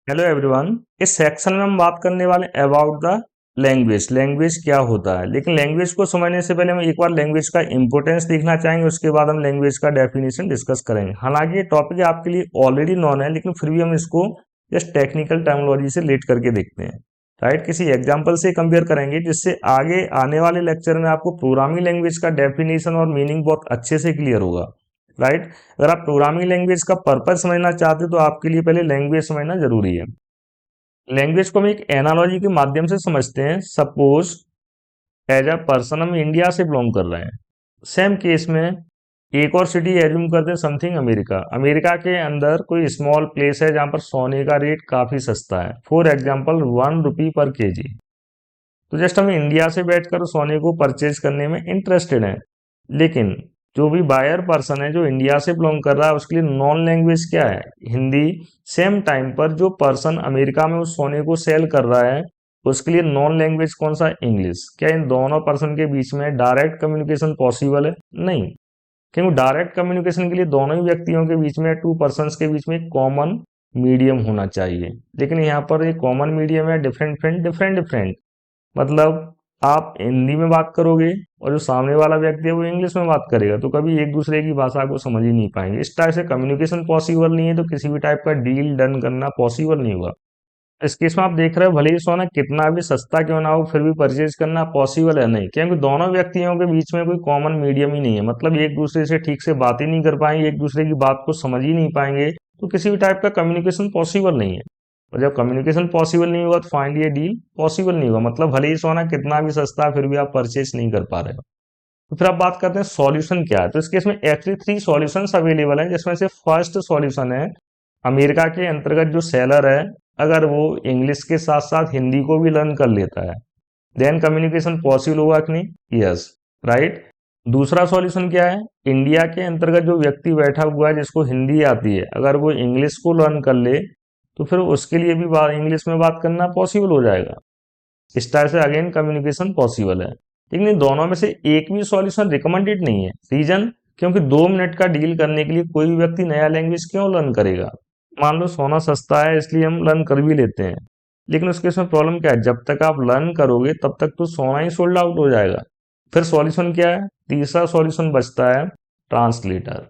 Hello everyone. इस section में हम बात करने वाले अबाउट द लैंग्वेज। लैंग्वेज क्या होता है, लेकिन लैंग्वेज को समझने से पहले हम एक बार लैंग्वेज का इंपॉर्टेंस देखना चाहेंगे। उसके बाद हम लैंग्वेज का डेफिनेशन डिस्कस करेंगे। हालांकि ये टॉपिक आपके लिए ऑलरेडी नॉन है, लेकिन फिर भी हम इसको जस्ट टेक्निकल टर्मिनोलॉजी से रिलेट करके देखते हैं। राइट, किसी एग्जाम्पल से कंपेयर करेंगे जिससे आगे आने वाले लेक्चर में आपको प्रोग्रामिंग लैंग्वेज का डेफिनेशन और मीनिंग बहुत अच्छे से क्लियर होगा। राइट, अगर आप प्रोग्रामिंग लैंग्वेज का पर्पज समझना चाहते हो तो आपके लिए पहले लैंग्वेज समझना जरूरी है। लैंग्वेज को हम एक एनालॉजी के माध्यम से समझते हैं। सपोज एज अ पर्सन हम इंडिया से बिलोंग कर रहे हैं। सेम केस में एक और सिटी एज्यूम करते हैं, समथिंग अमेरिका। अमेरिका के अंदर कोई स्मॉल प्लेस है जहां पर सोने का रेट काफी सस्ता है, फॉर एग्जांपल 1 रुपी पर केजी। तो जस्ट हम इंडिया से बैठकर सोने को परचेज करने में इंटरेस्टेड हैं, लेकिन जो भी बायर पर्सन है जो इंडिया से बिलोंग कर रहा है उसके लिए नॉन लैंग्वेज क्या है? हिंदी। सेम टाइम पर जो पर्सन अमेरिका में उस सोने को सेल कर रहा है उसके लिए नॉन लैंग्वेज कौन सा? इंग्लिश। क्या इन दोनों पर्सन के बीच में डायरेक्ट कम्युनिकेशन पॉसिबल है? नहीं, क्योंकि डायरेक्ट कम्युनिकेशन के लिए दोनों ही व्यक्तियों के बीच में, टू पर्सन के बीच में एक कॉमन मीडियम होना चाहिए। लेकिन यहाँ पर एक कॉमन मीडियम है डिफरेंट डिफरेंट डिफरेंट डिफरेंट। मतलब आप हिंदी में बात करोगे और जो सामने वाला व्यक्ति है वो इंग्लिश में बात करेगा, तो कभी एक दूसरे की भाषा को समझ ही नहीं पाएंगे। इस टाइप से कम्युनिकेशन पॉसिबल नहीं है, तो किसी भी टाइप का डील डन करना पॉसिबल नहीं होगा। इस केस में आप देख रहे हो, भले ही सोना कितना भी सस्ता क्यों ना हो फिर भी परचेज करना पॉसिबल है नहीं, क्योंकि दोनों व्यक्तियों के बीच में कोई कॉमन मीडियम ही नहीं है। मतलब एक दूसरे से ठीक से बात ही नहीं कर पाएंगे, एक दूसरे की बात को समझ ही नहीं पाएंगे, तो किसी भी टाइप का कम्युनिकेशन पॉसिबल नहीं है। और जब कम्युनिकेशन पॉसिबल नहीं होगा तो फाइनली ये डील पॉसिबल नहीं होगा। मतलब भले ही सोना कितना भी सस्ता है फिर भी आप परचेज नहीं कर पा रहे हो। तो फिर आप बात करते हैं सॉल्यूशन क्या है। तो इस केस में एक्चुअली 3 सॉल्यूशंस अवेलेबल हैं, जिसमें से फर्स्ट सॉल्यूशन है अमेरिका के अंतर्गत जो सेलर है अगर वो इंग्लिश के साथ साथ हिंदी को भी लर्न कर लेता है, देन कम्युनिकेशन पॉसिबल होगा कि नहीं? Yes, right. दूसरा सॉल्यूशन क्या है? इंडिया के अंतर्गत जो व्यक्ति बैठा हुआ है जिसको हिंदी आती है, अगर वो इंग्लिश को लर्न कर ले तो फिर उसके लिए भी इंग्लिश में बात करना पॉसिबल हो जाएगा। इस तरह से अगेन कम्युनिकेशन पॉसिबल है। लेकिन इन दोनों में से एक भी सॉल्यूशन रिकमेंडेड नहीं है। रीजन? क्योंकि 2 मिनट का डील करने के लिए कोई भी व्यक्ति नया लैंग्वेज क्यों लर्न करेगा? मान लो सोना सस्ता है इसलिए हम लर्न कर भी लेते हैं, लेकिन उसके इसमें प्रॉब्लम क्या है? जब तक आप लर्न करोगे तब तक तो सोना ही सोल्ड आउट हो जाएगा। फिर सॉल्यूशन क्या है? तीसरा सॉल्यूशन बचता है ट्रांसलेटर।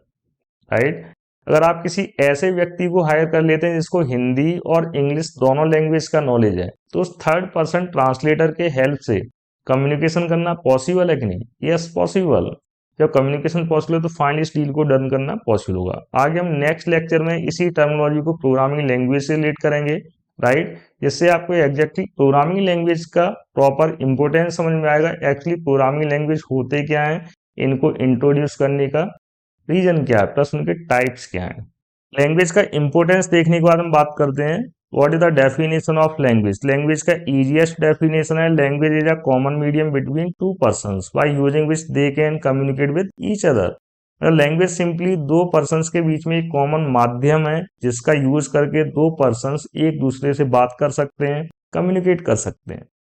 राइट, अगर आप किसी ऐसे व्यक्ति को हायर कर लेते हैं जिसको हिंदी और इंग्लिश दोनों लैंग्वेज का नॉलेज है, तो उस थर्ड पर्सन ट्रांसलेटर के हेल्प से कम्युनिकेशन करना पॉसिबल है कि नहीं? Yes, possible. जब कम्युनिकेशन पॉसिबल है तो फाइनली इस डील को डन करना पॉसिबल होगा। आगे हम नेक्स्ट लेक्चर में इसी टर्मिनोलॉजी को प्रोग्रामिंग लैंग्वेज से रिलेट करेंगे। राइट, जिससे आपको एग्जैक्टली प्रोग्रामिंग लैंग्वेज का प्रॉपर इंपोर्टेंस समझ में आएगा। एक्चुअली प्रोग्रामिंग लैंग्वेज होते क्या है, इनको इंट्रोड्यूस करने का रीजन क्या है, प्लस उनके टाइप्स क्या हैं। लैंग्वेज का इंपोर्टेंस देखने के बाद हम बात करते हैं what is the definition of language. Language का इजीएस्ट डेफिनेशन है language is a common medium between two persons by using which they can communicate with each other. Language simply दो पर्संस के बीच में एक कॉमन माध्यम है जिसका यूज करके दो पर्संस एक दूसरे से बात कर सकते हैं, कम्युनिकेट कर सकते हैं।